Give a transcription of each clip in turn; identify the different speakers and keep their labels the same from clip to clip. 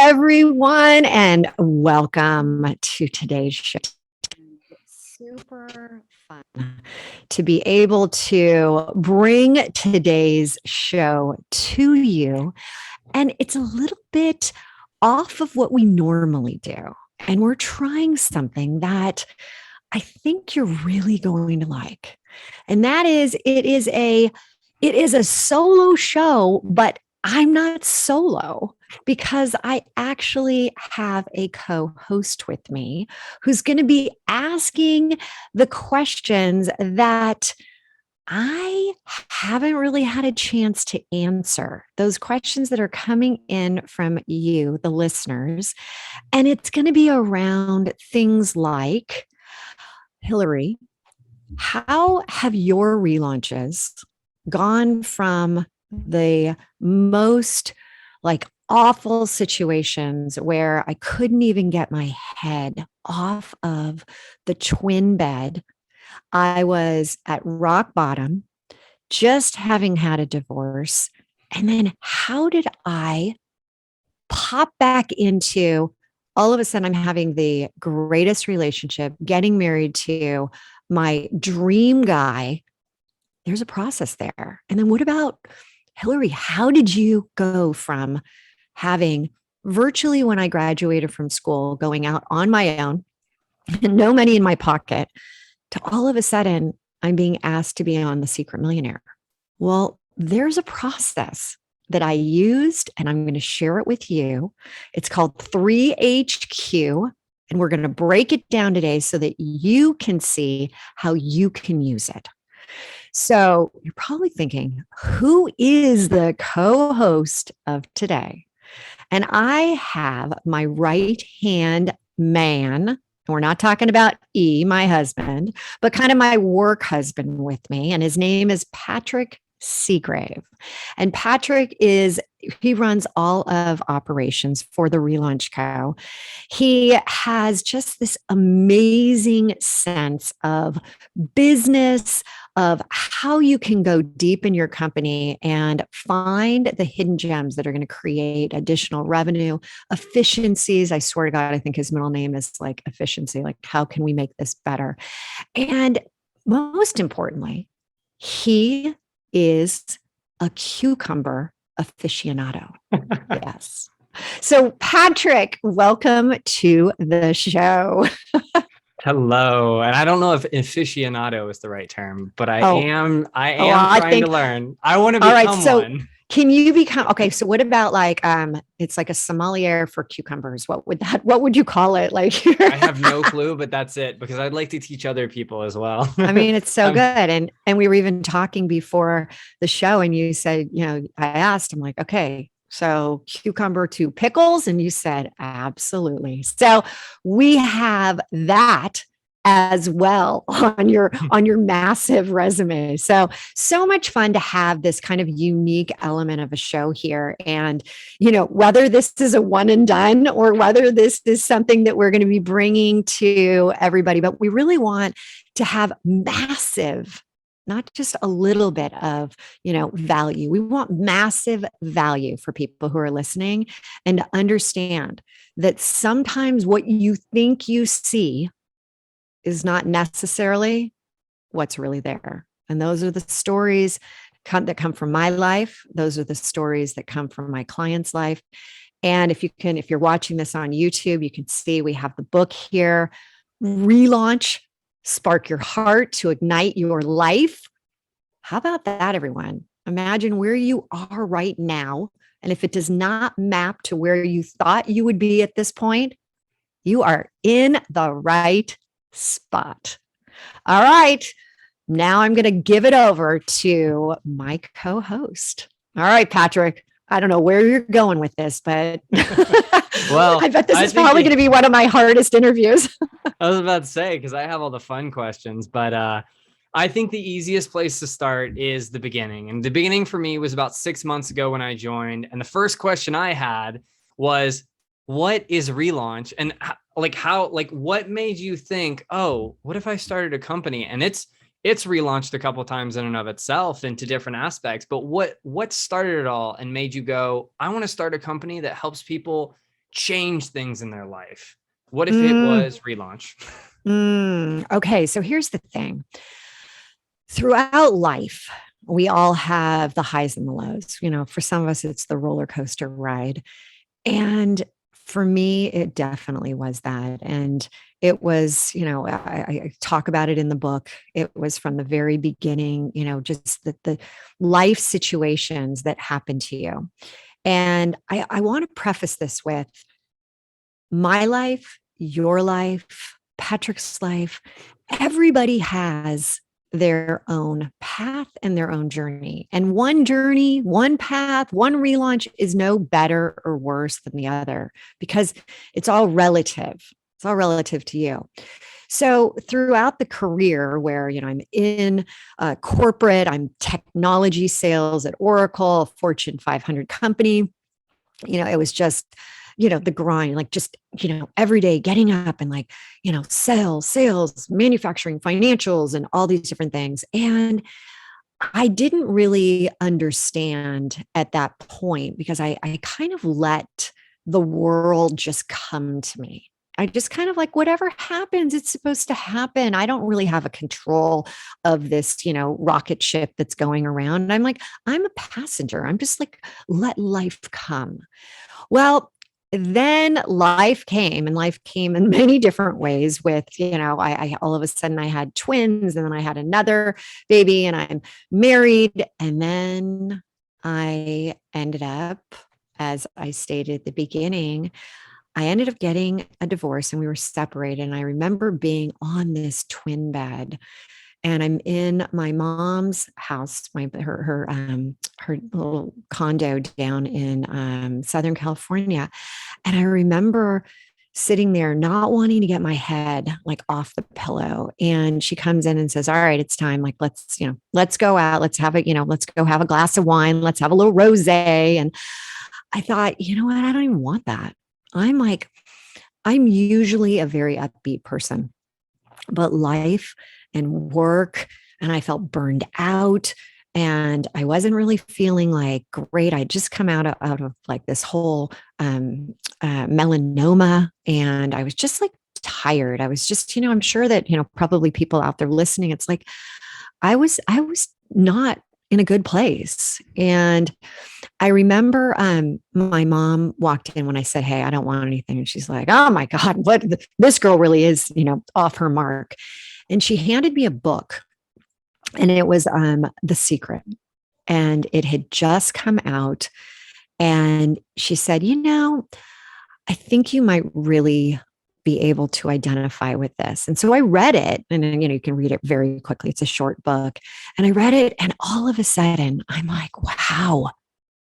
Speaker 1: everyone, and welcome to today's show. Super fun to be able to bring today's show to you. And it's a little bit off of what we normally do. And we're trying something that I think you're really going to like. And that is, it is a solo show, but I'm not solo because I actually have a co-host with me who's going to be asking the questions that I haven't really had a chance to answer. Those questions that are coming in from you, the listeners. And it's going to be around things like, Hilary, how have your relaunches gone from the most like awful situations where I couldn't even get my head off of the twin bed? I was at rock bottom, just having had a divorce. And then how did I pop back into all of a sudden I'm having the greatest relationship, getting married to my dream guy? There's a process there. And then what about Hilary? How did you go from having virtually when I graduated from school, going out on my own and no money in my pocket, to all of a sudden I'm being asked to be on The Secret Millionaire? Well, there's a process that I used and I'm going to share it with you. It's called 3HQ. And we're going to break it down today so that you can see how you can use it. So you're probably thinking, who is the co-host of today? And I have my right-hand man, and we're not talking about E, my husband, but kind of my work husband with me. And his name is Patrick Segraves. And Patrick he runs all of operations for the ReLaunch Co. He has just this amazing sense of business, of how you can go deep in your company and find the hidden gems that are going to create additional revenue, efficiencies. I swear to God, I think his middle name is like efficiency. Like, how can we make this better? And most importantly, he is a cucumber aficionado. Yes. So, Patrick, welcome to the show.
Speaker 2: Hello. And I don't know if aficionado is the right term, but I am trying to learn. I want to become one.
Speaker 1: Can you become, okay, so what about like, it's like a sommelier for cucumbers. What would you call it? Like,
Speaker 2: I have no clue, but that's it, because I'd like to teach other people as well.
Speaker 1: I mean, it's so good. And we were even talking before the show and you said, I asked, I'm like, okay, so cucumber to pickles. And you said, absolutely. So we have that as well on your massive resume. So much fun to have this kind of unique element of a show here. And, whether this is a one and done or whether this is something that we're going to be bringing to everybody, but we really want to have massive, not just a little bit of, value. We want massive value for people who are listening and to understand that sometimes what you think you see is not necessarily what's really there. And those are the stories that come from my life. Those are the stories that come from my client's life. And if you're watching this on YouTube, you can see we have the book here, ReLaunch, Spark Your Heart to Ignite Your Life. How about that, everyone? Imagine where you are right now. And if it does not map to where you thought you would be at this point, you are in the right spot. All right. Now I'm going to give it over to my co-host. All right, Patrick. I don't know where you're going with this, but
Speaker 2: well,
Speaker 1: I bet this is probably going to be one of my hardest interviews.
Speaker 2: I was about to say, because I have all the fun questions, but I think the easiest place to start is the beginning. And the beginning for me was about 6 months ago when I joined. And the first question I had was, what is ReLaunch? And what made you think, oh, what if I started a company? And it's relaunched a couple of times in and of itself into different aspects. But what started it all and made you go, I want to start a company that helps people change things in their life? What if it was relaunch?
Speaker 1: Okay, so here's the thing. Throughout life, we all have the highs and the lows. For some of us, it's the roller coaster ride. And for me, it definitely was that. And it was, I talk about it in the book. It was from the very beginning, just the life situations that happened to you. And I want to preface this with my life, your life, Patrick's life. Everybody has their own path and their own journey. And one journey, one path, one relaunch is no better or worse than the other because it's all relative. It's all relative to you. So throughout the career where, I'm in corporate, I'm technology sales at Oracle, a Fortune 500 company, it was just, the grind, like just, every day getting up and like, sales, manufacturing, financials, and all these different things. And I didn't really understand at that point because I kind of let the world just come to me. I just kind of like whatever happens, it's supposed to happen. I don't really have a control of this, rocket ship that's going around. I'm a passenger. I'm just like, let life come. Well, then life came in many different ways with, I all of a sudden I had twins and then I had another baby and I'm married. And then I ended up, as I stated at the beginning, I ended up getting a divorce and we were separated. And I remember being on this twin bed and I'm in my mom's house, her little condo down in Southern California. And I remember sitting there, not wanting to get my head like off the pillow. And she comes in and says, all right, it's time. Like, let's go out. Let's have let's go have a glass of wine. Let's have a little rosé. And I thought, you know what? I don't even want that. I'm usually a very upbeat person, but life and work, and I felt burned out and I wasn't really feeling like great. I'd just come out of like this whole melanoma and I was just like tired. I was just, I'm sure that, probably people out there listening, it's like, I was not in a good place. And I remember my mom walked in when I said, hey, I don't want anything. And she's like, oh my God, this girl really is, off her mark. And she handed me a book and it was The Secret. And it had just come out. And she said, I think you might really be able to identify with this. And so I read it and, you can read it very quickly. It's a short book. And I read it and all of a sudden I'm like, wow,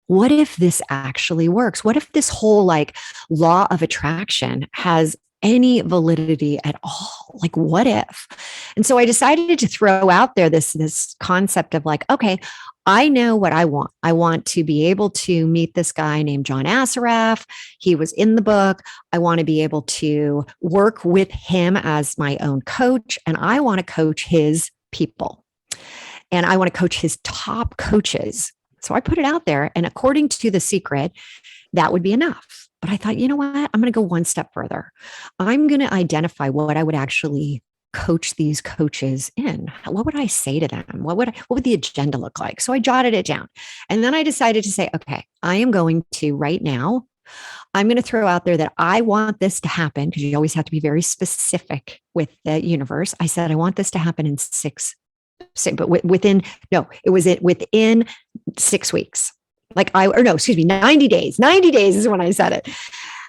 Speaker 1: what if this actually works? What if this whole like law of attraction has any validity at all? Like, what if? And so I decided to throw out there this concept of like, okay, I know what I want. I want to be able to meet this guy named John Assaraf. He was in the book. I want to be able to work with him as my own coach, and I want to coach his people. And I want to coach his top coaches. So I put it out there, and according to The Secret, that would be enough. But I thought, you know what? I'm going to go one step further. I'm going to identify what I would actually coach these coaches in. What would I say to them? What would the agenda look like? So I jotted it down. And then I decided to say, okay, I am going to right now, I'm going to throw out there that I want this to happen, because you always have to be very specific with the universe. I said, I want this to happen in within 6 weeks. 90 days. 90 days is when I said it.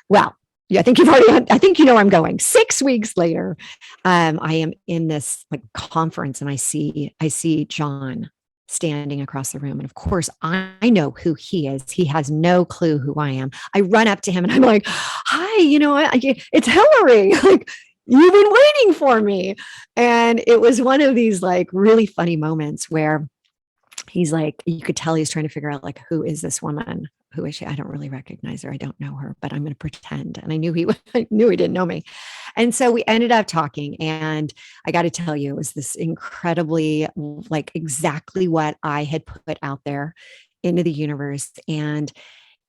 Speaker 1: Well, yeah, I think I'm going 6 weeks later. I am in this like conference and I see John standing across the room. And of course I know who he is. He has no clue who I am. I run up to him and I'm like, hi, it's Hilary. Like, you've been waiting for me. And it was one of these like really funny moments where he's like, you could tell he's trying to figure out like, who is this woman? Who is she? I don't really recognize her. I don't know her, but I'm going to pretend. And I knew he didn't know me. And so we ended up talking, and I got to tell you, it was this incredibly like exactly what I had put out there into the universe. And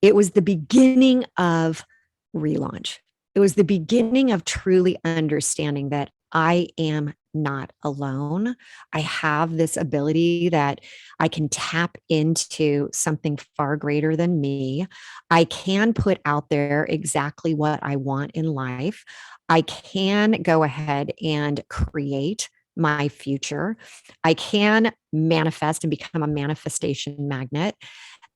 Speaker 1: it was the beginning of relaunch. It was the beginning of truly understanding that I am not alone. I have this ability that I can tap into something far greater than me. I can put out there exactly what I want in life. I can go ahead and create my future. I can manifest and become a manifestation magnet.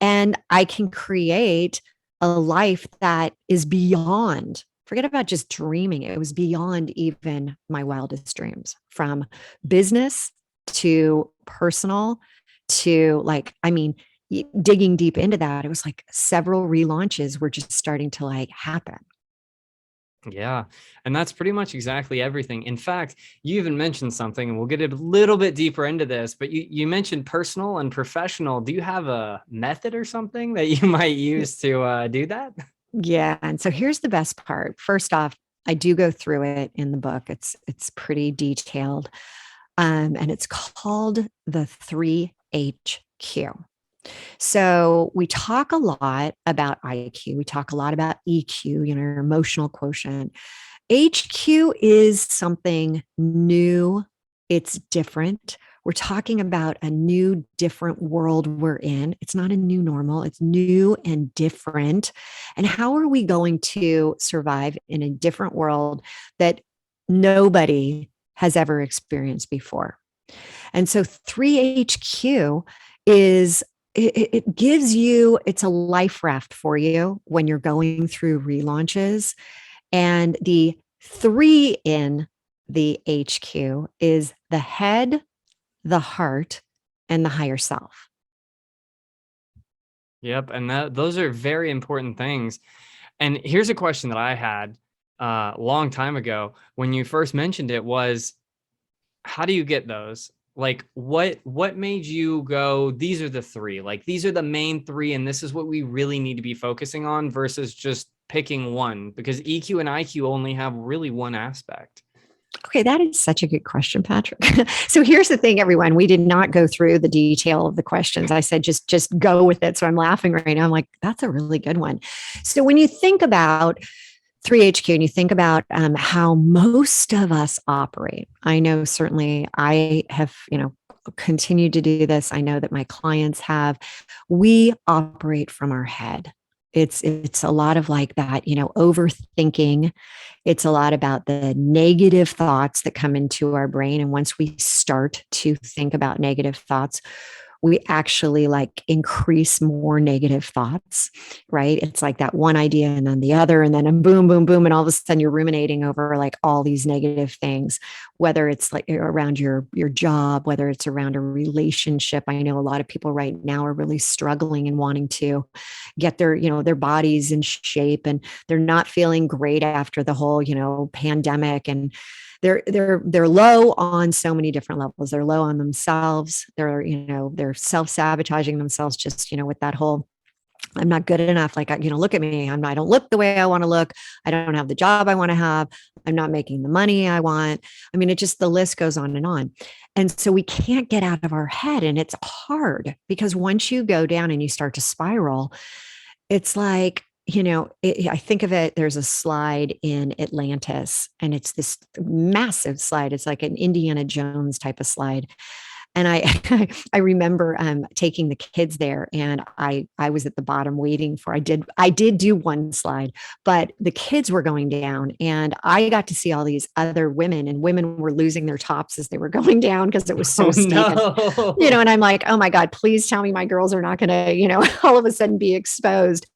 Speaker 1: And I can create a life that is beyond, forget about just dreaming. It was beyond even my wildest dreams, from business to personal to like, I mean, digging deep into that, it was like several relaunches were just starting to like happen.
Speaker 2: Yeah. And that's pretty much exactly everything. In fact, you even mentioned something, and we'll get a little bit deeper into this, but you mentioned personal and professional. Do you have a method or something that you might use to do that?
Speaker 1: Yeah. And so here's the best part. First off, I do go through it in the book. It's pretty detailed. And it's called the 3HQ. So we talk a lot about IQ. We talk a lot about EQ, your emotional quotient. HQ is something new. It's different. We're talking about a new, different world we're in. It's not a new normal, it's new and different. And how are we going to survive in a different world that nobody has ever experienced before? And so 3HQ is it gives you, it's a life raft for you when you're going through relaunches. And the 3 in the HQ is the head, the heart, and the higher self.
Speaker 2: Yep. And those are very important things. And here's a question that I had a long time ago when you first mentioned it was, how do you get those? Like what made you go, these are the three, like these are the main three, and this is what we really need to be focusing on versus just picking one, because EQ and IQ only have really one aspect.
Speaker 1: Okay, that is such a good question, Patrick. So here's the thing, everyone. We did not go through the detail of the questions. I said just go with it. So I'm laughing right now. I'm like, that's a really good one. So when you think about 3HQ and you think about how most of us operate, I know certainly I have, continued to do this. I know that my clients have. We operate from our head. It's a lot of like that, overthinking. It's a lot about the negative thoughts that come into our brain. And once we start to think about negative thoughts, we actually like increase more negative thoughts, right? It's like that one idea and then the other, and then boom, boom, boom. And all of a sudden you're ruminating over like all these negative things, whether it's like around your job, whether it's around a relationship. I know a lot of people right now are really struggling and wanting to get their bodies in shape, and they're not feeling great after the whole, pandemic. And they're low on so many different levels. They're low on themselves. They're self-sabotaging themselves just, with that whole, I'm not good enough. Like, look at me. I don't look the way I want to look. I don't have the job I want to have. I'm not making the money I want. I mean, the list goes on and on. And so we can't get out of our head. And it's hard because once you go down and you start to spiral, it's like, I think of it, there's a slide in Atlantis, and it's this massive slide. It's like an Indiana Jones type of slide. And I remember taking the kids there, and I was at the bottom waiting for, I did do one slide, but the kids were going down, and I got to see all these other women, and women were losing their tops as they were going down because it was so steep.
Speaker 2: No.
Speaker 1: And I'm like, oh my God, please tell me my girls are not going to, all of a sudden be exposed.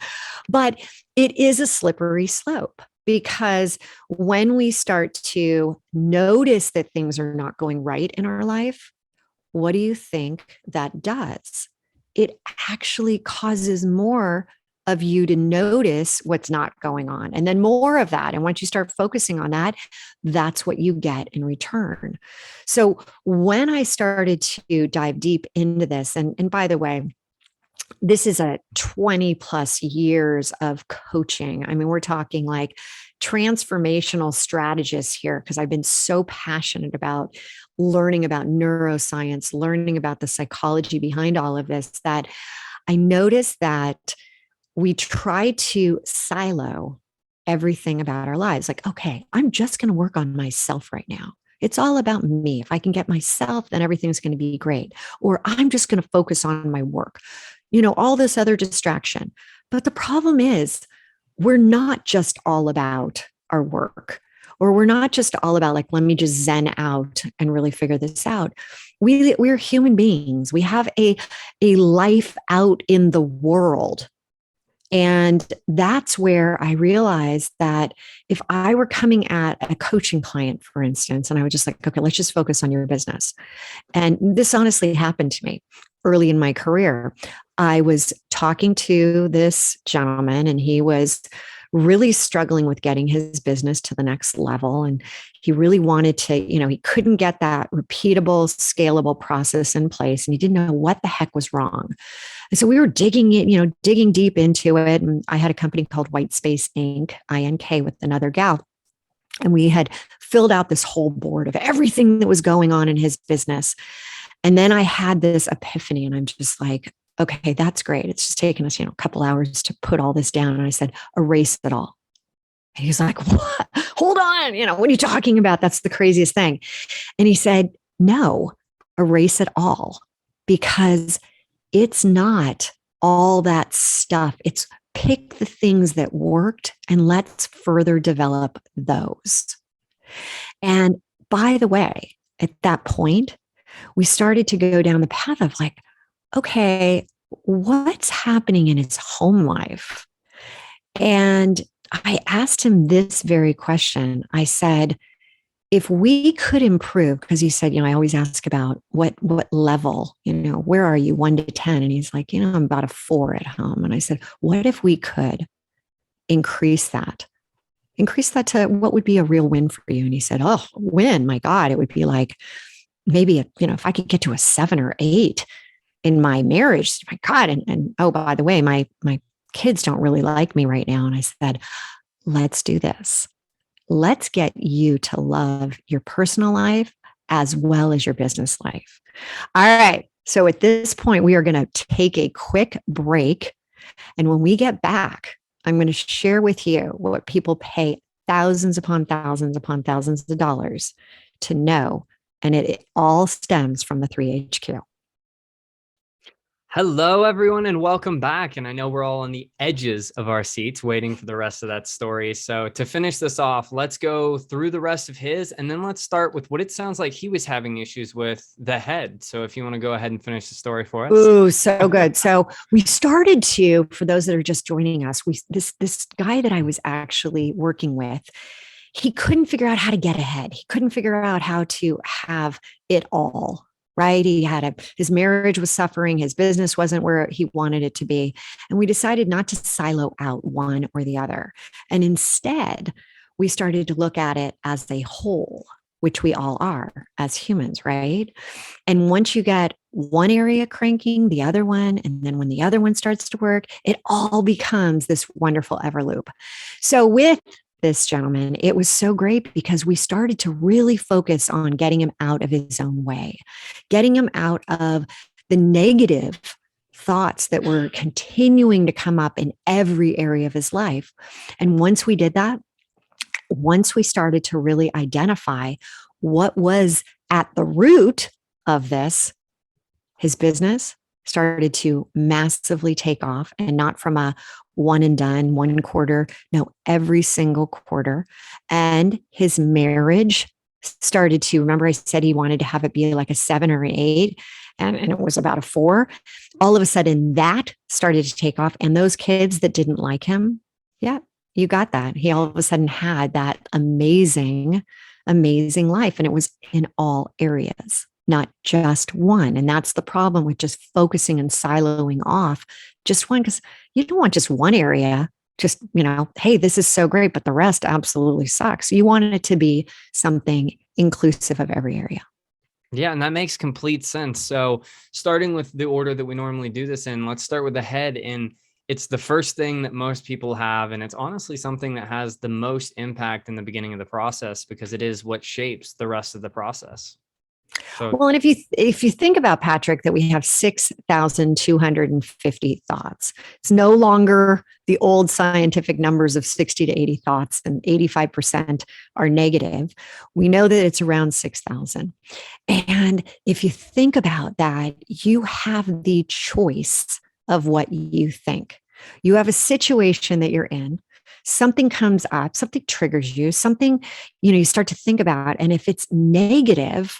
Speaker 1: But it is a slippery slope, because when we start to notice that things are not going right in our life, what do you think that does? It actually causes more of you to notice what's not going on, and then more of that. And once you start focusing on that, that's what you get in return. So when I started to dive deep into this, and by the way, this is a 20 plus years of coaching. I mean, we're talking like transformational strategists here, because I've been so passionate about learning about neuroscience, learning about the psychology behind all of this, that I noticed that we try to silo everything about our lives. Like, okay, I'm just going to work on myself right now. It's all about me. If I can get myself, then everything's going to be great. Or I'm just going to focus on my work, all this other distraction. But the problem is, we're not just all about our work, or we're not just all about like, let me just zen out and really figure this out. We're human beings. We have a life out in the world. And that's where I realized that if I were coming at a coaching client, for instance, and I was just like, okay, let's just focus on your business. And this honestly happened to me early in my career. I was talking to this gentleman, and he was really struggling with getting his business to the next level. And he really wanted to, he couldn't get that repeatable, scalable process in place. And he didn't know what the heck was wrong. And so we were digging deep into it. And I had a company called White Space Inc., INK, with another gal. And we had filled out this whole board of everything that was going on in his business. And then I had this epiphany, and I'm just like, okay, that's great. It's just taken us, a couple hours to put all this down. And I said, erase it all. And he's like, what? Hold on. What are you talking about? That's the craziest thing. And he said, no, erase it all, because it's not all that stuff. It's pick the things that worked and let's further develop those. And by the way, at that point, we started to go down the path of like, okay, what's happening in his home life? And I asked him this very question. I said, if we could improve, because he said, I always ask about what level, where are you, 1 to 10? And he's like, I'm about a 4 at home. And I said, what if we could increase that to what would be a real win for you? And he said, oh, win, my God, it would be like maybe, if I could get to a 7 or 8 in my marriage, my God. And oh, by the way, my kids don't really like me right now. And I said, let's do this. Let's get you to love your personal life as well as your business life. All right. So at this point, we are going to take a quick break. And when we get back, I'm going to share with you what people pay thousands upon thousands upon thousands of dollars to know. And it all stems from the 3HQ.
Speaker 2: Hello, everyone, and welcome back. And I know we're all on the edges of our seats waiting for the rest of that story. So to finish this off, let's go through the rest of his, and then let's start with what it sounds like he was having issues with, the head. So if you want to go ahead and finish the story for us.
Speaker 1: Ooh, so good. So we started to, for those that are just joining us, this guy that I was actually working with, he couldn't figure out how to get ahead. He couldn't figure out how to have it all. Right. His marriage was suffering. His business wasn't where he wanted it to be. And we decided not to silo out one or the other. And instead, we started to look at it as a whole, which we all are as humans. Right. And once you get one area cranking, the other one, and then when the other one starts to work, it all becomes this wonderful ever loop. So with this gentleman, it was so great because we started to really focus on getting him out of his own way, getting him out of the negative thoughts that were continuing to come up in every area of his life. And once we did that, once we started to really identify what was at the root of this, his business started to massively take off, and not from a one and done, 1 quarter, no, every single quarter. And his marriage started to, remember I said he wanted to have it be like a 7 or an 8, and it was about a 4. All of a sudden that started to take off. And those kids that didn't like him, yeah, you got that. He all of a sudden had that amazing, amazing life. And it was in all areas, not just one. And that's the problem with just focusing and siloing off just one, because you don't want just one area, just, hey, this is so great, but the rest absolutely sucks. You want it to be something inclusive of every area.
Speaker 2: Yeah, and that makes complete sense. So starting with the order that we normally do this in, let's start with the head. And it's the first thing that most people have. And it's honestly something that has the most impact in the beginning of the process, because it is what shapes the rest of the process. So
Speaker 1: Well, and if you think about, Patrick, that we have 6,250 thoughts, it's no longer the old scientific numbers of 60 to 80 thoughts, and 85% are negative. We know that it's around 6,000. And if you think about that, you have the choice of what you think. You have a situation that you're in, something comes up, something triggers you, something, you start to think about. And if it's negative,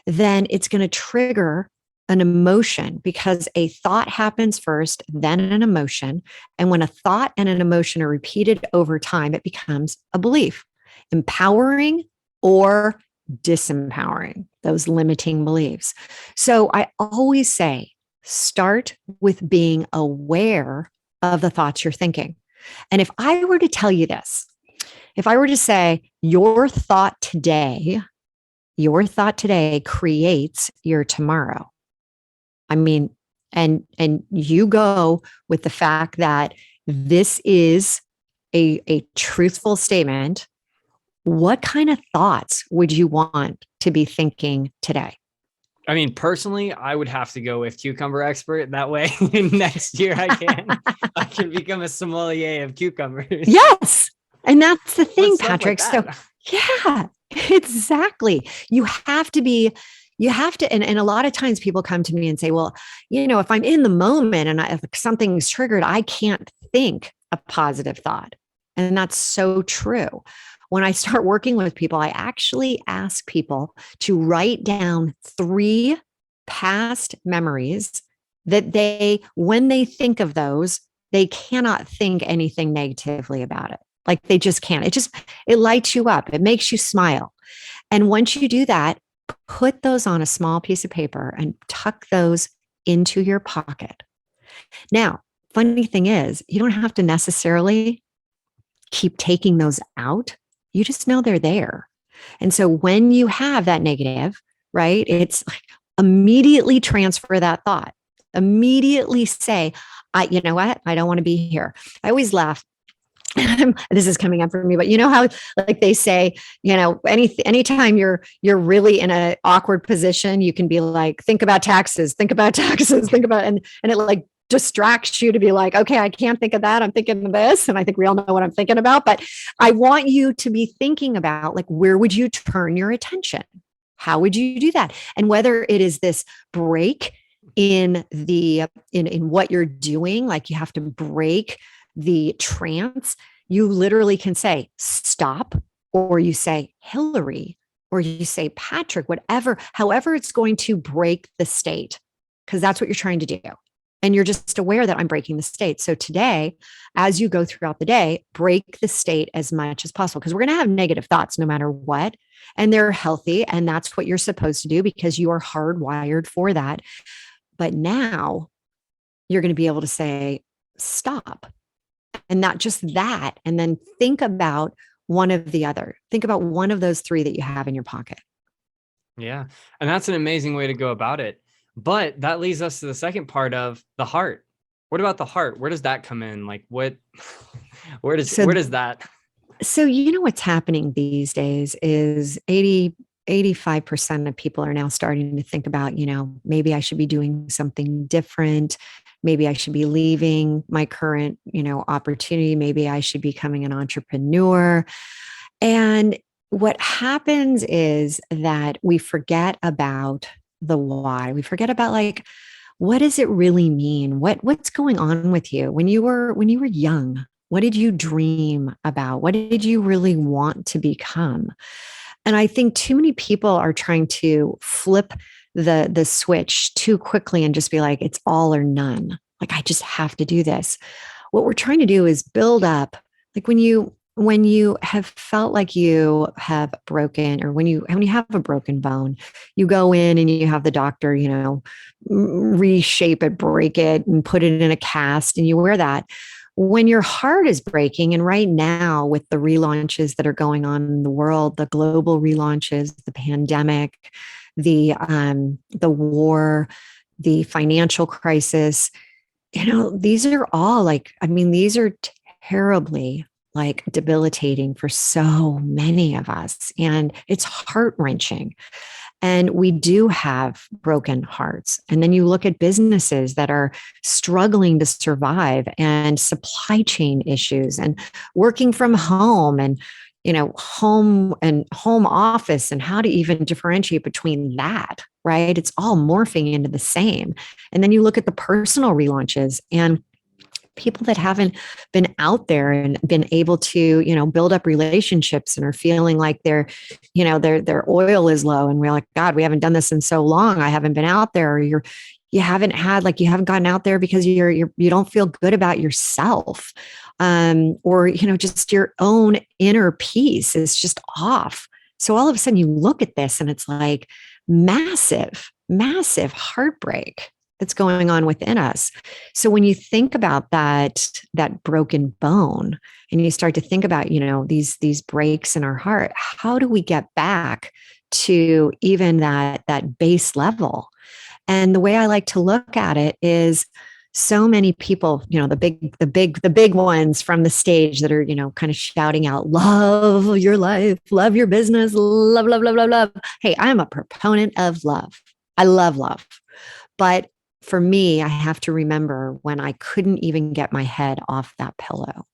Speaker 1: then it's going to trigger an emotion, because a thought happens first, then an emotion. And when a thought and an emotion are repeated over time, it becomes a belief, empowering or disempowering, those limiting beliefs. So I always say, start with being aware of the thoughts you're thinking. And if I were to tell you this, if I were to say, your thought today creates your tomorrow. I mean, and you go with the fact that this is a truthful statement. What kind of thoughts would you want to be thinking today?
Speaker 2: I mean, personally, I would have to go with cucumber expert. That way, next year I can become a sommelier of cucumbers.
Speaker 1: Yes, and that's the thing, Patrick.
Speaker 2: Like
Speaker 1: so yeah, exactly. You have to, and a lot of times people come to me and say, well, if I'm in the moment and if something's triggered, I can't think a positive thought. And that's so true. When I start working with people, I actually ask people to write down 3 past memories that when they think of those, they cannot think anything negatively about it. Like they just can't. It lights you up. It makes you smile. And once you do that, put those on a small piece of paper and tuck those into your pocket. Now, funny thing is, you don't have to necessarily keep taking those out. You just know they're there. And so when you have that negative, right, it's like immediately transfer that thought. Immediately say, you know what? I don't want to be here. I always laugh. This is coming up for me, but you know how like they say, anytime you're really in an awkward position, you can be like, think about taxes, think about taxes, and it like distracts you to be like, okay, I can't think of that. I'm thinking of this. And I think we all know what I'm thinking about, but I want you to be thinking about like, where would you turn your attention? How would you do that? And whether it is this break in what you're doing, like you have to break the trance, you literally can say stop, or you say Hilary, or you say Patrick, however it's going to break the state, because that's what you're trying to do. And you're just aware that I'm breaking the state. So today, as you go throughout the day, break the state as much as possible, because we're going to have negative thoughts no matter what. And they're healthy. And that's what you're supposed to do because you are hardwired for that. But now you're going to be able to say, stop. And not just that. And then think about one of the other. Think about one of those 3 that you have in your pocket.
Speaker 2: Yeah. And that's an amazing way to go about it. But that leads us to the second part of the heart. What about the heart? Where does that come in? Like where does that?
Speaker 1: So, what's happening these days is 85% of people are now starting to think about, maybe I should be doing something different. Maybe I should be leaving my current, opportunity. Maybe I should be becoming an entrepreneur. And what happens is that we forget about the why. We forget about like, what does it really mean? What's going on with you when you were young? What did you dream about? What did you really want to become? And I think too many people are trying to flip the switch too quickly and just be like, it's all or none. Like, I just have to do this. What we're trying to do is build up, like when you have felt like you have broken, or when you have a broken bone, you go in and you have the doctor, reshape it, break it, and put it in a cast, and you wear that. When your heart is breaking, and right now with the relaunches that are going on in the world, the global relaunches, the pandemic, the war, the financial crisis, these are all these are terribly like debilitating for so many of us. And it's heart-wrenching. And we do have broken hearts. And then you look at businesses that are struggling to survive, and supply chain issues, and working from home, and home and home office, and how to even differentiate between that, right? It's all morphing into the same. And then you look at the personal relaunches, and people that haven't been out there and been able to, build up relationships, and are feeling like their oil is low, and we're like, God, we haven't done this in so long. I haven't been out there. Or you haven't gotten out there because you don't feel good about yourself. Or just your own inner peace is just off. So all of a sudden you look at this, and it's like massive, massive heartbreak that's going on within us. So when you think about that broken bone, and you start to think about, these breaks in our heart, how do we get back to even that base level? And the way I like to look at it is, so many people, the big ones from the stage that are, kind of shouting out, love your life, love your business, love, love, love, love, love. Hey, I'm a proponent of love. I love love. But for me, I have to remember when I couldn't even get my head off that pillow.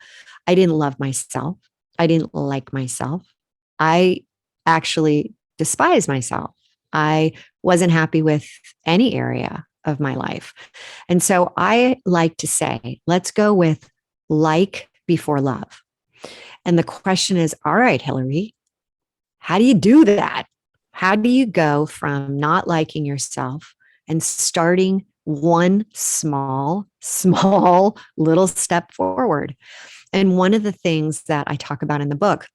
Speaker 1: I didn't love myself. I didn't like myself. I actually despised myself. I wasn't happy with any area of my life. And so I like to say, let's go with like before love. And the question is, all right, Hilary, how do you do that? How do you go from not liking yourself and starting one small little step forward? And one of the things that I talk about in the book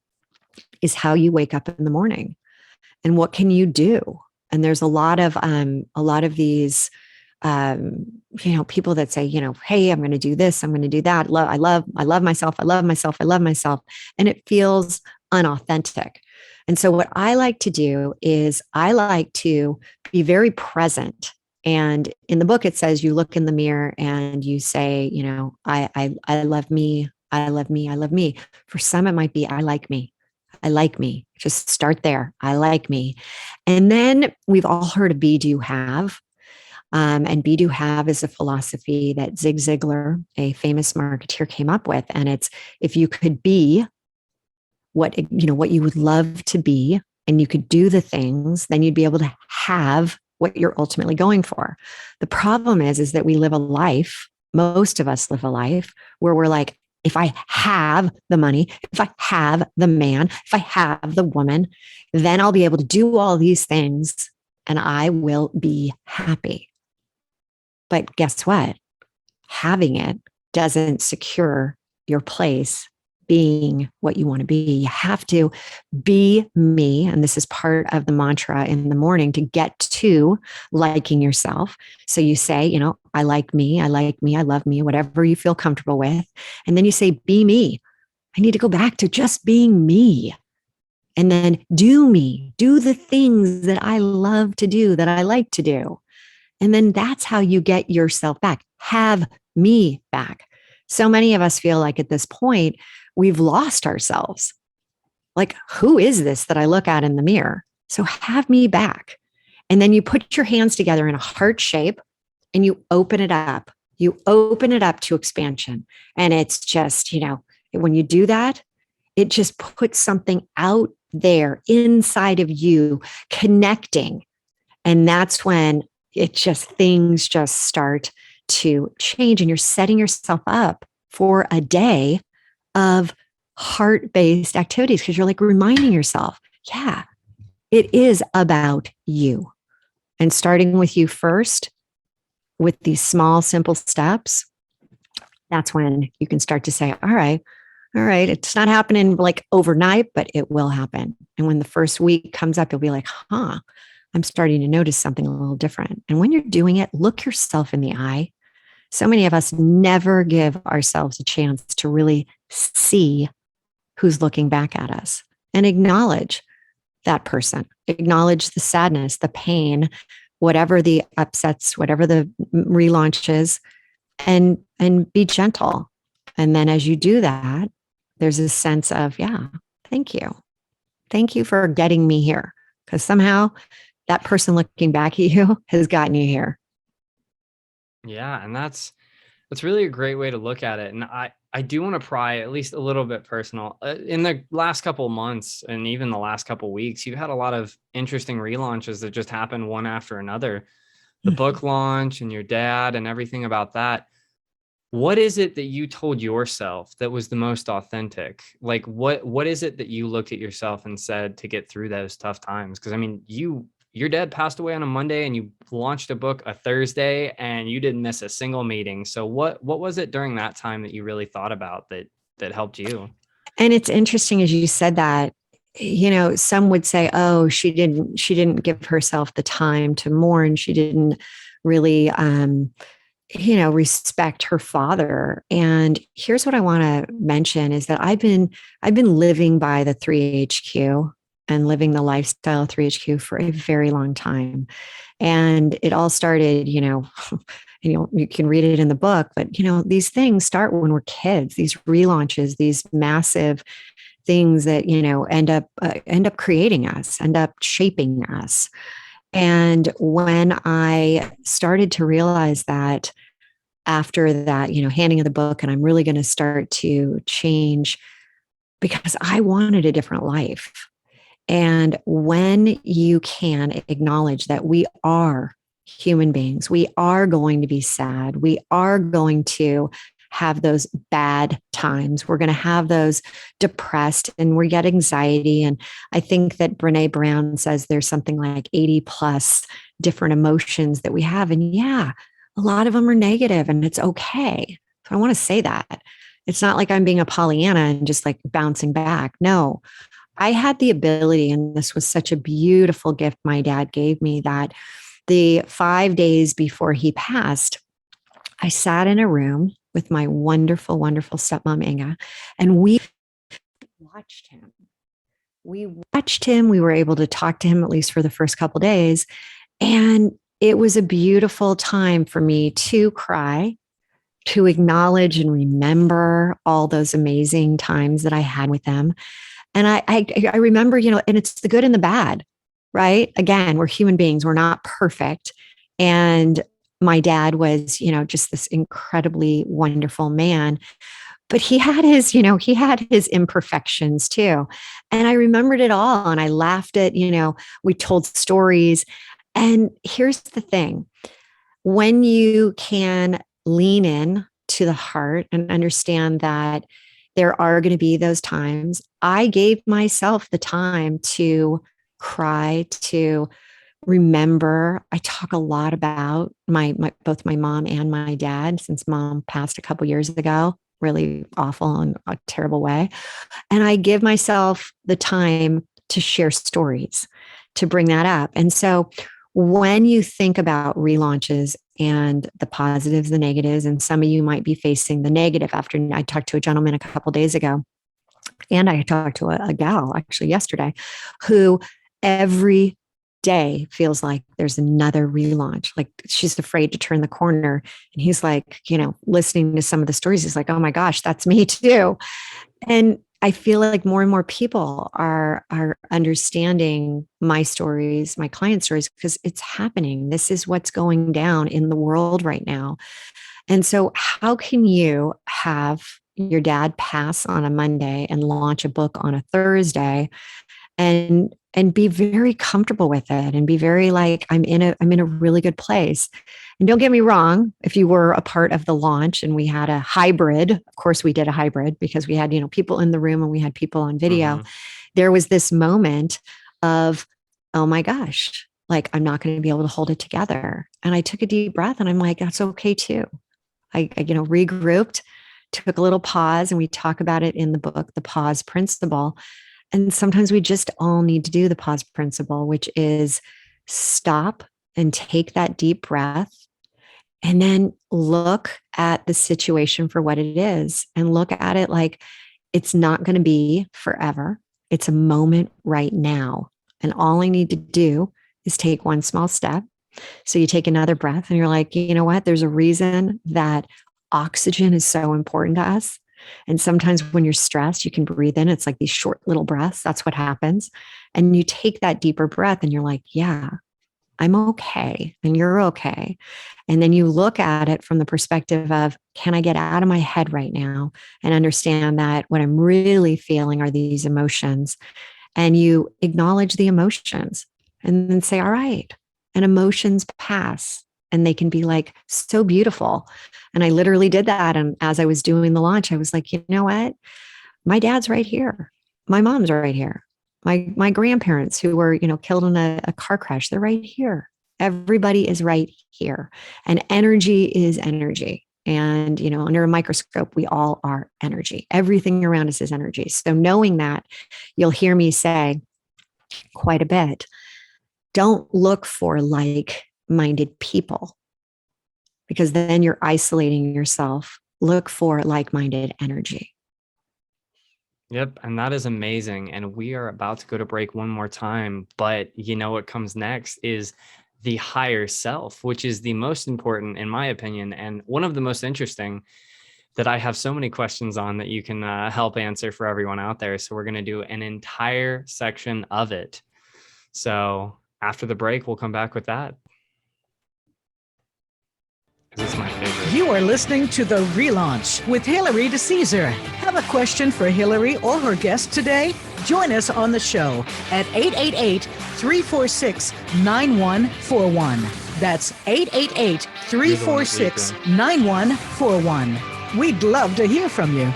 Speaker 1: is how you wake up in the morning, and what can you do? And there's a lot of these people that say, hey, I'm going to do this, I'm going to do that. I love myself. I love myself. I love myself. And it feels unauthentic. And so what I like to do is I like to be very present. And in the book, it says you look in the mirror and you say, I love me. I love me. I love me. For some, it might be, I like me. I like me. Just start there. I like me. And then we've all heard of be, do, have. And be, do, have is a philosophy that Zig Ziglar, a famous marketeer, came up with. And it's, if you could be what you would love to be, and you could do the things, then you'd be able to have what you're ultimately going for. The problem is that we live a life, most of us live a life where we're like, if I have the money, if I have the man, if I have the woman, then I'll be able to do all these things and I will be happy. But guess what? Having it doesn't secure your place being what you want to be. You have to be me. And this is part of the mantra in the morning to get to liking yourself. So you say, I like me, I like me, I love me, whatever you feel comfortable with. And then you say, be me. I need to go back to just being me. And then do me, do the things that I love to do, that I like to do. And then that's how you get yourself back. Have me back. So many of us feel like at this point, we've lost ourselves. Like, who is this that I look at in the mirror? So have me back. And then you put your hands together in a heart shape and you open it up. You open it up to expansion. And it's just, when you do that, it just puts something out there inside of you connecting. And that's when things just start to change, and you're setting yourself up for a day of heart-based activities, because you're like reminding yourself, yeah, it is about you. And starting with you first with these small, simple steps, that's when you can start to say, all right, it's not happening like overnight, but it will happen. And when the first week comes up, you'll be like, I'm starting to notice something a little different. And when you're doing it, look yourself in the eye. So many of us never give ourselves a chance to really see who's looking back at us, and acknowledge that person, acknowledge the sadness, the pain, whatever the upsets, whatever the relaunches, and be gentle. And then as you do that, there's a sense of, yeah, thank you. Thank you for getting me here. Because somehow that person looking back at you has gotten you here.
Speaker 2: Yeah. And that's really a great way to look at it. And I do want to pry at least a little bit personal. In the last couple of months and even the last couple of weeks, you've had a lot of interesting relaunches that just happened one after another. The book launch and your dad and everything about that. What is it that you told yourself that was the most authentic? Like what is it that you looked at yourself and said to get through those tough times? Because I mean, your dad passed away on a Monday and you launched a book a Thursday and you didn't miss a single meeting. So what was it during that time that you really thought about that helped you?
Speaker 1: And it's interesting as you said that, some would say, oh, she didn't give herself the time to mourn. She didn't really respect her father. And here's what I want to mention is that I've been living by the 3HQ and living the lifestyle 3HQ for a very long time. And it all started, you can read it in the book, but these things start when we're kids, these relaunches, these massive things that, end up creating us, end up shaping us. And when I started to realize that after that, handing of the book, and I'm really going to start to change because I wanted a different life. And when you can acknowledge that we are human beings, we are going to be sad, we are going to have those bad times, we're going to have those depressed and we get anxiety. And I think that Brene Brown says there's something like 80 plus different emotions that we have. And yeah, a lot of them are negative and it's okay. So I want to say that. It's not like I'm being a Pollyanna and just like bouncing back. No, I had the ability, and this was such a beautiful gift my dad gave me, that the 5 days before he passed, I sat in a room with my wonderful, wonderful stepmom, Inga, and we watched him. We were able to talk to him at least for the first couple of days. And it was a beautiful time for me to cry, to acknowledge and remember all those amazing times that I had with them. And I remember, and it's the good and the bad, right? Again, we're human beings. We're not perfect. And my dad was, just this incredibly wonderful man, but he had his imperfections too. And I remembered it all. And I laughed at, we told stories. And here's the thing, when you can lean in to the heart and understand that there are going to be those times, I gave myself the time to cry, to remember. I talk a lot about both my mom and my dad, since mom passed a couple years ago, really awful in a terrible way. And I give myself the time to share stories, to bring that up. And so when you think about relaunches and the positives, the negatives, and some of you might be facing the negative. After I talked to a gentleman a couple of days ago, and I talked to a gal actually yesterday, who every day feels like there's another relaunch. Like she's afraid to turn the corner. And he's like, listening to some of the stories, he's like, oh my gosh, that's me too. And I feel like more and more people are understanding my stories, my client stories, because it's happening. This is what's going down in the world right now. And so how can you have your dad pass on a Monday and launch a book on a Thursday and be very comfortable with it and be very like, I'm in a really good place. And don't get me wrong, if you were a part of the launch and we had a hybrid, of course we did a hybrid because we had, people in the room and we had people on video. Mm-hmm. There was this moment of, oh my gosh, like I'm not going to be able to hold it together. And I took a deep breath and I'm like, that's okay too. I regrouped, took a little pause, and we talk about it in the book, the pause principle. And sometimes we just all need to do the pause principle, which is stop and take that deep breath and then look at the situation for what it is and look at it like it's not going to be forever. It's a moment right now. And all I need to do is take one small step. So you take another breath and you're like, you know what? There's a reason that oxygen is so important to us. And sometimes when you're stressed, you can breathe in. It's like these short little breaths. That's what happens. And you take that deeper breath and you're like, yeah, I'm okay. And you're okay. And then you look at it from the perspective of, can I get out of my head right now and understand that what I'm really feeling are these emotions? And you acknowledge the emotions and then say, all right. And emotions pass and they can be like so beautiful. And I literally did that. And as I was doing the launch, I was like, you know what? My dad's right here. My mom's right here. My grandparents who were, killed in a car crash, they're right here. Everybody is right here. And energy is energy. And, under a microscope, we all are energy. Everything around us is energy. So knowing that, you'll hear me say quite a bit, don't look for like-minded people because then you're isolating yourself. Look for like-minded energy.
Speaker 2: Yep. And that is amazing. And we are about to go to break one more time. But what comes next is the higher self, which is the most important, in my opinion, and one of the most interesting that I have so many questions on that you can help answer for everyone out there. So we're going to do an entire section of it. So after the break, we'll come back with that. It's my favorite.
Speaker 3: You are listening to The Relaunch with Hilary Decesare. Have a question for Hilary or her guest today? Join us on the show at 888-346-9141. That's 888-346-9141. We'd love to hear from you.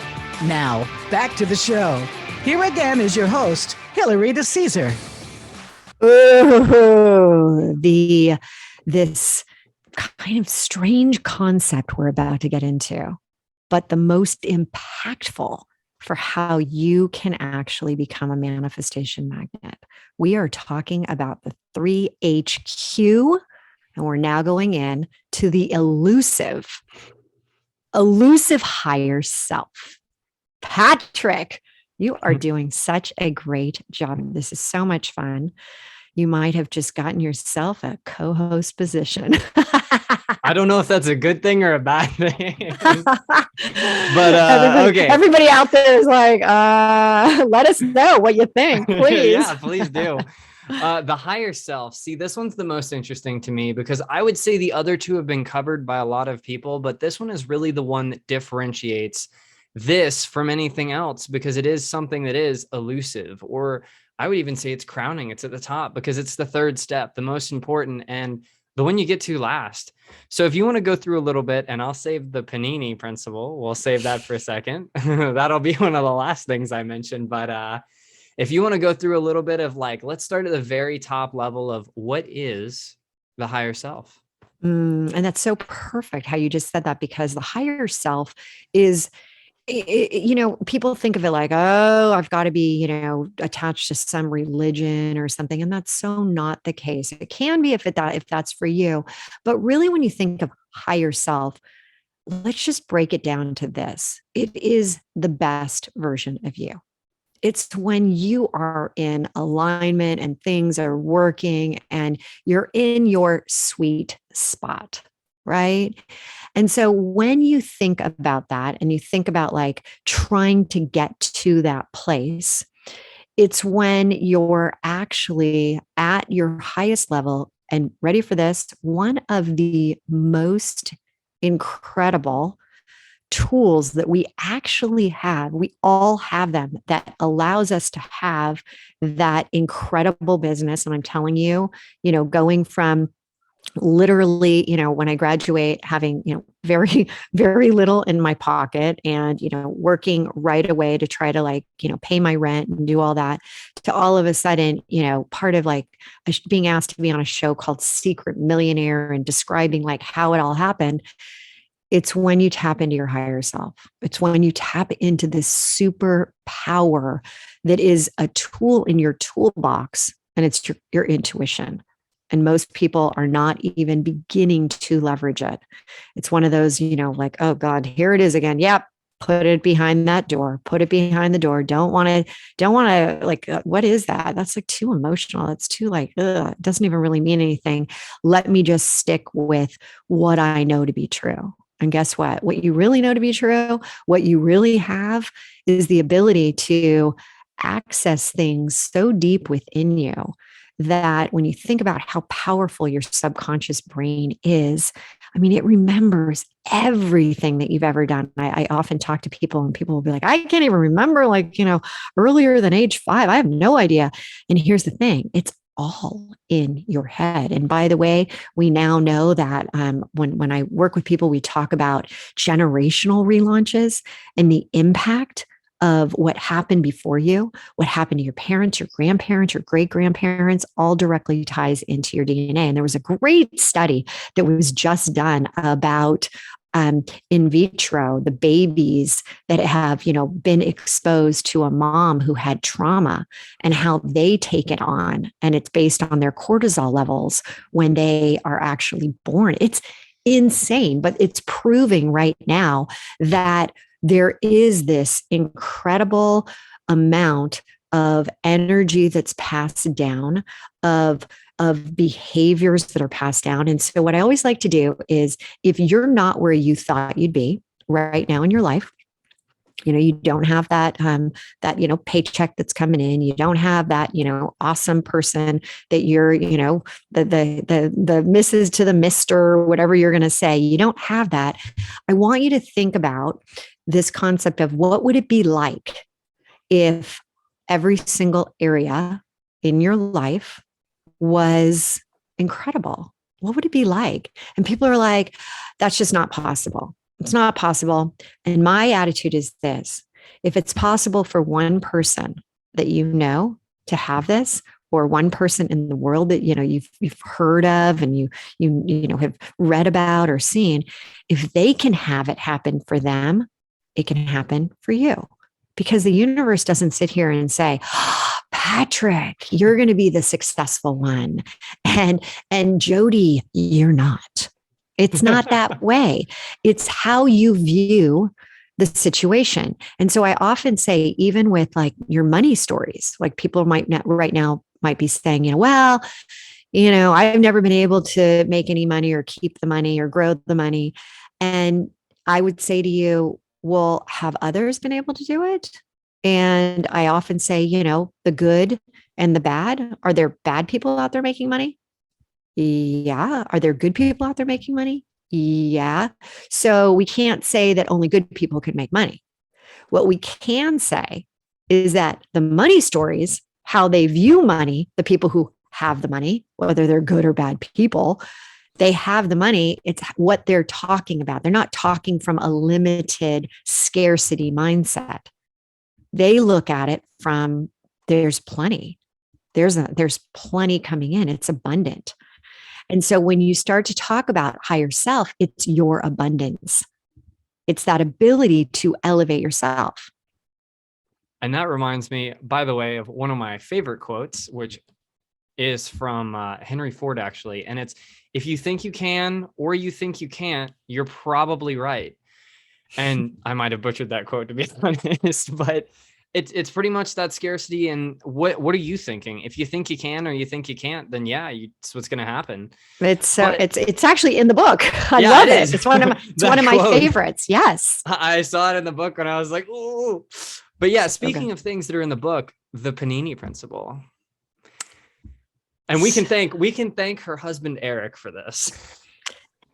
Speaker 3: Now, back to the show. Here again is your host, Hilary Decesare.
Speaker 1: Oh, this kind of strange concept we're about to get into, but the most impactful for how you can actually become a manifestation magnet. We are talking about the 3HQ, and we're now going in to the elusive higher self. Patrick, you are doing such a great job. This is so much fun. You might have just gotten yourself a co-host position.
Speaker 2: I don't know if that's a good thing or a bad thing. But okay.
Speaker 1: Everybody out there is like, let us know what you think, please.
Speaker 2: Yeah, please do. The higher self. See, this one's the most interesting to me because I would say the other two have been covered by a lot of people, but this one is really the one that differentiates this from anything else because it is something that is elusive, or I would even say it's crowning. It's at the top because it's the third step, the most important, and the one you get to last. So if you want to go through a little bit, and I'll save the panini principle, we'll save that for a second. That'll be one of the last things I mentioned. But if you want to go through a little bit of let's start at the very top level of what is the higher self.
Speaker 1: And that's so perfect how you just said that, because the higher self is, people think of it like, oh, I've got to be, attached to some religion or something. And that's so not the case. It can be if that's for you. But really, when you think of higher self, let's just break it down to this. It is the best version of you. It's when you are in alignment and things are working and you're in your sweet spot, right? And so when you think about that and you think about trying to get to that place, it's when you're actually at your highest level. And ready for this, one of the most incredible tools that we actually have, we all have them, that allows us to have that incredible business. And I'm telling you, going from literally, when I graduate, having, very, very little in my pocket and, working right away to try to pay my rent and do all that, to all of a sudden, part of being asked to be on a show called Secret Millionaire and describing how it all happened. It's when you tap into your higher self. It's when you tap into this super power that is a tool in your toolbox, and it's your intuition. And most people are not even beginning to leverage it. It's one of those, oh God, here it is again. Yep. Put it behind that door, put it behind the door. Don't want to what is that? That's too emotional. It's too it doesn't even really mean anything. Let me just stick with what I know to be true. And guess what? What you really know to be true, what you really have is the ability to access things so deep within you that when you think about how powerful your subconscious brain is, I mean, it remembers everything that you've ever done. I often talk to people and people will be like, I can't even remember, like, earlier than age 5. I have no idea. And here's the thing, it's all in your head. And by the way, we now know that when I work with people, we talk about generational relaunches and the impact of what happened before you, what happened to your parents, your grandparents, your great grandparents, all directly ties into your DNA. And there was a great study that was just done about in vitro, the babies that have, been exposed to a mom who had trauma and how they take it on. And it's based on their cortisol levels when they are actually born. It's insane, but it's proving right now that there is this incredible amount of energy that's passed down, of behaviors that are passed down. And so what I always like to do is, if you're not where you thought you'd be right now in your life, you don't have that paycheck that's coming in, you don't have that awesome person that you're the Mrs. to the Mr., whatever you're going to say, you don't have that. I want you to think about this concept of what would it be like if every single area in your life was incredible. What would it be like? And people are like, that's just not possible. It's not possible. And my attitude is this: if it's possible for one person that to have this, or one person in the world that you've heard of and you have read about or seen, if they can have it happen for them, it can happen for you. Because the universe doesn't sit here and say, Patrick, you're going to be the successful one, and Jody, you're not. It's not that way. It's how you view the situation. And so I often say, even with like your money stories, like people might not right now might be saying, I've never been able to make any money or keep the money or grow the money. And I would say to you, well, have others been able to do it? And I often say, the good and the bad. Are there bad people out there making money? Yeah. Are there good people out there making money? Yeah. So we can't say that only good people can make money. What we can say is that the money stories, how they view money, the people who have the money, whether they're good or bad people, they have the money. It's what they're talking about. They're not talking from a limited scarcity mindset. They look at it from there's plenty. There's plenty coming in. It's abundant. And so when you start to talk about higher self, it's your abundance. It's that ability to elevate yourself.
Speaker 2: And that reminds me, by the way, of one of my favorite quotes, which is from Henry Ford, actually. And it's, if you think you can or you think you can't, you're probably right. And I might have butchered that quote, to be honest, but it's pretty much that scarcity. And what are you thinking? If you think you can or you think you can't, then yeah, it's what's going to happen.
Speaker 1: It's actually in the book. I love it. It's one of my favorites. Yes.
Speaker 2: I saw it in the book when I was like, ooh. But yeah, speaking of things that are in the book, the Panini Principle. And we can thank her husband, Eric, for this.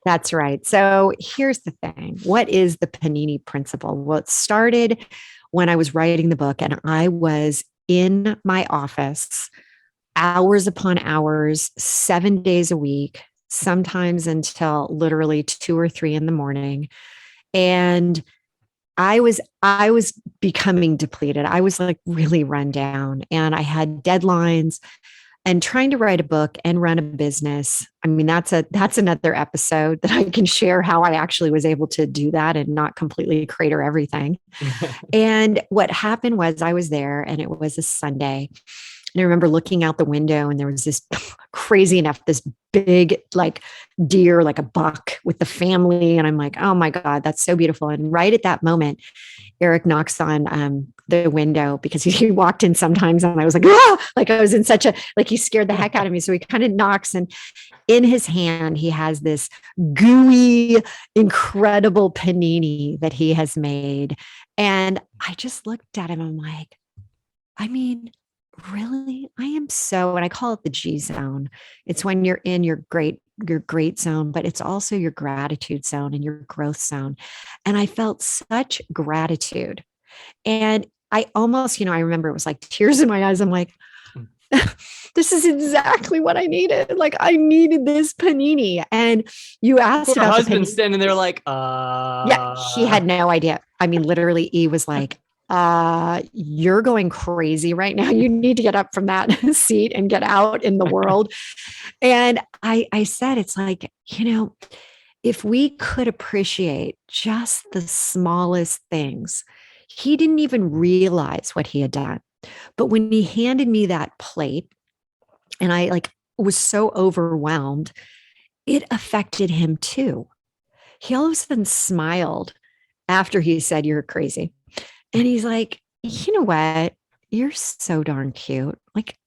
Speaker 1: That's right. So here's the thing. What is the Panini Principle? Well, it started when I was writing the book and I was in my office hours upon hours, 7 days a week, sometimes until literally 2 or 3 in the morning. And I was becoming depleted. I was like really run down, and I had deadlines. And trying to write a book and run a business, I mean, that's another episode that I can share how I actually was able to do that and not completely crater everything. And what happened was I was there, and it was a Sunday. And I remember looking out the window, and there was this crazy enough, this big like deer, like a buck with the family. And I'm like, oh my God, that's so beautiful. And right at that moment, Eric knocks on the window because he walked in sometimes and I was like, ah! Like I was in such a, like he scared the heck out of me. So he kind of knocks, and in his hand, he has this gooey, incredible panini that he has made. And I just looked at him. I'm like, I mean, really? I am so, and I call it the G zone. It's when you're in your great zone, but it's also your gratitude zone and your growth zone. And I felt such gratitude. And I almost, I remember it was like tears in my eyes. I'm like, this is exactly what I needed. Like I needed this panini. And you asked
Speaker 2: Poor
Speaker 1: about
Speaker 2: husband
Speaker 1: the panini.
Speaker 2: standing there like,
Speaker 1: Yeah, he had no idea. I mean, literally, he was like, you're going crazy right now. You need to get up from that seat and get out in the world. And I said, it's like, if we could appreciate just the smallest things, he didn't even realize what he had done. But when he handed me that plate and I like was so overwhelmed, it affected him too. He all of a sudden smiled after he said, "You're crazy." And he's like, "You know what? You're so darn cute. Like,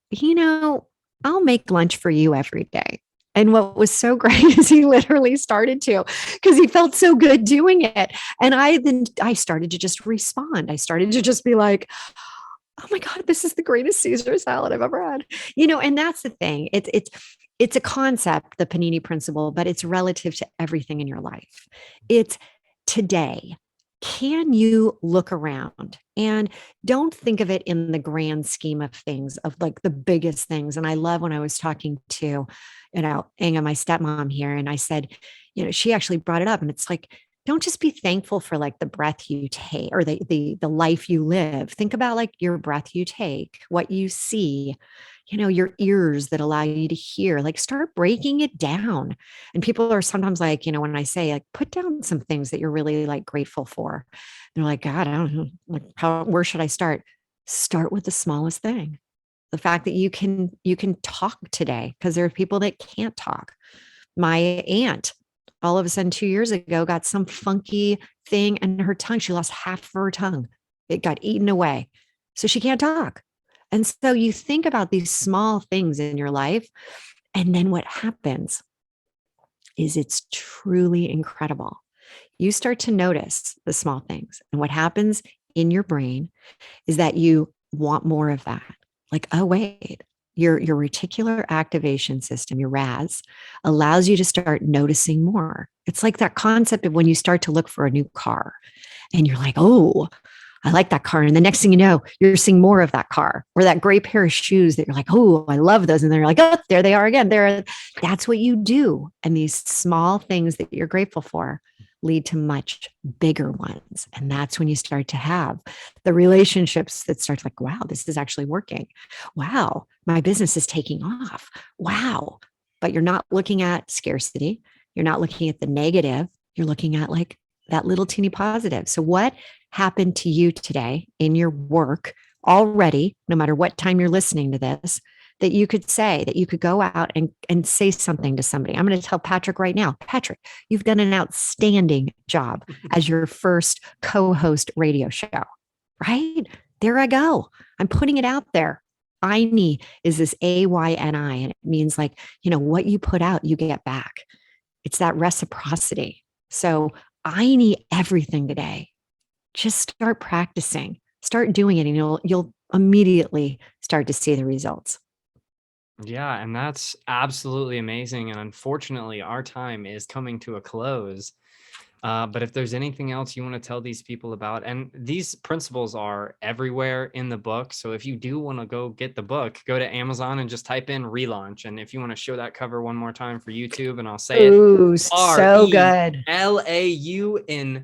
Speaker 1: I'll make lunch for you every day." And what was so great is he literally started to, because he felt so good doing it. And I started to just respond. I started to just be like, "Oh my God, this is the greatest Caesar salad I've ever had." And that's the thing. It's a concept, the panini principle, but it's relative to everything in your life. It's today. Can you look around and don't think of it in the grand scheme of things, of like the biggest things? And I love when I was talking to, Inga, my stepmom here, and I said, she actually brought it up, and it's like, don't just be thankful for like the breath you take or the life you live. Think about like your breath you take, what you see, your ears that allow you to hear. Like start breaking it down. And people are sometimes like, when I say like put down some things that you're really like grateful for, they're like, God, I don't know, like where should I start? Start with the smallest thing. The fact that you can talk today, because there are people that can't talk. My aunt, all of a sudden 2 years ago, got some funky thing in her tongue. She lost half of her tongue. It got eaten away. So she can't talk. And so you think about these small things in your life. And then what happens is it's truly incredible. You start to notice the small things. And what happens in your brain is that you want more of that. Like, oh, wait, your reticular activation system, your RAS, allows you to start noticing more. It's like that concept of when you start to look for a new car and you're like, oh, I like that car. And the next thing you know, you're seeing more of that car or that gray pair of shoes that you're like, oh, I love those. And then you're like, oh, there they are again. That's what you do. And these small things that you're grateful for lead to much bigger ones. And that's when you start to have the relationships that start like, wow, this is actually working. Wow, my business is taking off. Wow. But you're not looking at scarcity. You're not looking at the negative. You're looking at like that little teeny positive. So what happened to you today in your work already, no matter what time you're listening to this, that you could say, that you could go out and say something to somebody? I'm going to tell Patrick right now, Patrick, you've done an outstanding job as your first co-host radio show, right? There I go. I'm putting it out there. Ayni is this AYNI, and it means like, what you put out, you get back. It's that reciprocity. So I need everything today. Just start practicing, start doing it, and you'll immediately start to see the results.
Speaker 2: Yeah, and that's absolutely amazing. And unfortunately, our time is coming to a close. But if there's anything else you want to tell these people about, and these principles are everywhere in the book. So if you do want to go get the book, go to Amazon and just type in ReLaunch. And if you want to show that cover one more time for YouTube, and I'll say
Speaker 1: Ooh,
Speaker 2: it,
Speaker 1: so good.
Speaker 2: ReLaunch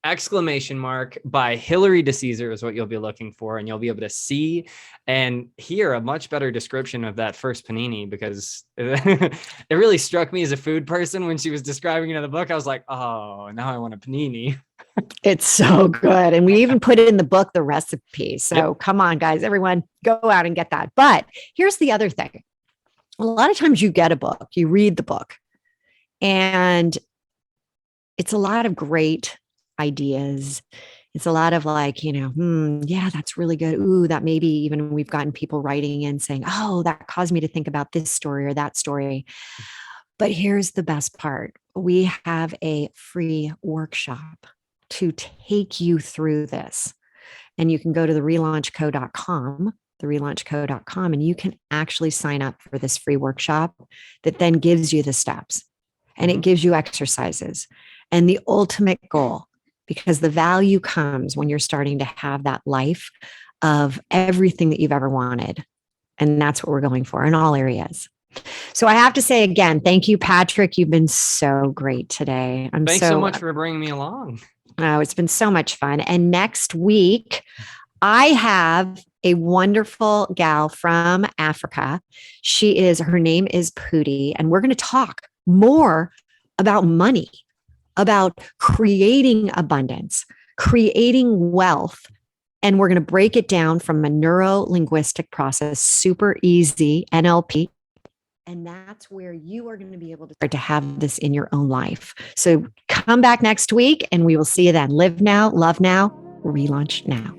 Speaker 2: exclamation mark by Hilary Decesare is what you'll be looking for. And you'll be able to see and hear a much better description of that first panini, because it really struck me as a food person when she was describing it in the book. I was like, oh, now I want a panini.
Speaker 1: It's so good. And we even put it in the book, the recipe. So
Speaker 2: Yep.
Speaker 1: Come on, guys, everyone, go out and get that. But here's the other thing. A lot of times you get a book, you read the book, and it's a lot of great ideas. It's a lot of like, yeah, that's really good. Ooh, that maybe even we've gotten people writing in saying, oh, that caused me to think about this story or that story. But here's the best part. We have a free workshop to take you through this. And you can go to the relaunchco.com, and you can actually sign up for this free workshop that then gives you the steps and it gives you exercises and the ultimate goal, because the value comes when you're starting to have that life of everything that you've ever wanted. And that's what we're going for in all areas. So I have to say again, thank you, Patrick. You've been so great today.
Speaker 2: Thanks so much for bringing me along.
Speaker 1: Oh, it's been so much fun. And next week, I have a wonderful gal from Africa. Her name is Pooty, and we're going to talk more about money, about creating abundance, creating wealth. And we're going to break it down from a neuro-linguistic process, super easy, NLP. And that's where you are going to be able to start to have this in your own life. So come back next week and we will see you then. Live now, love now, relaunch now.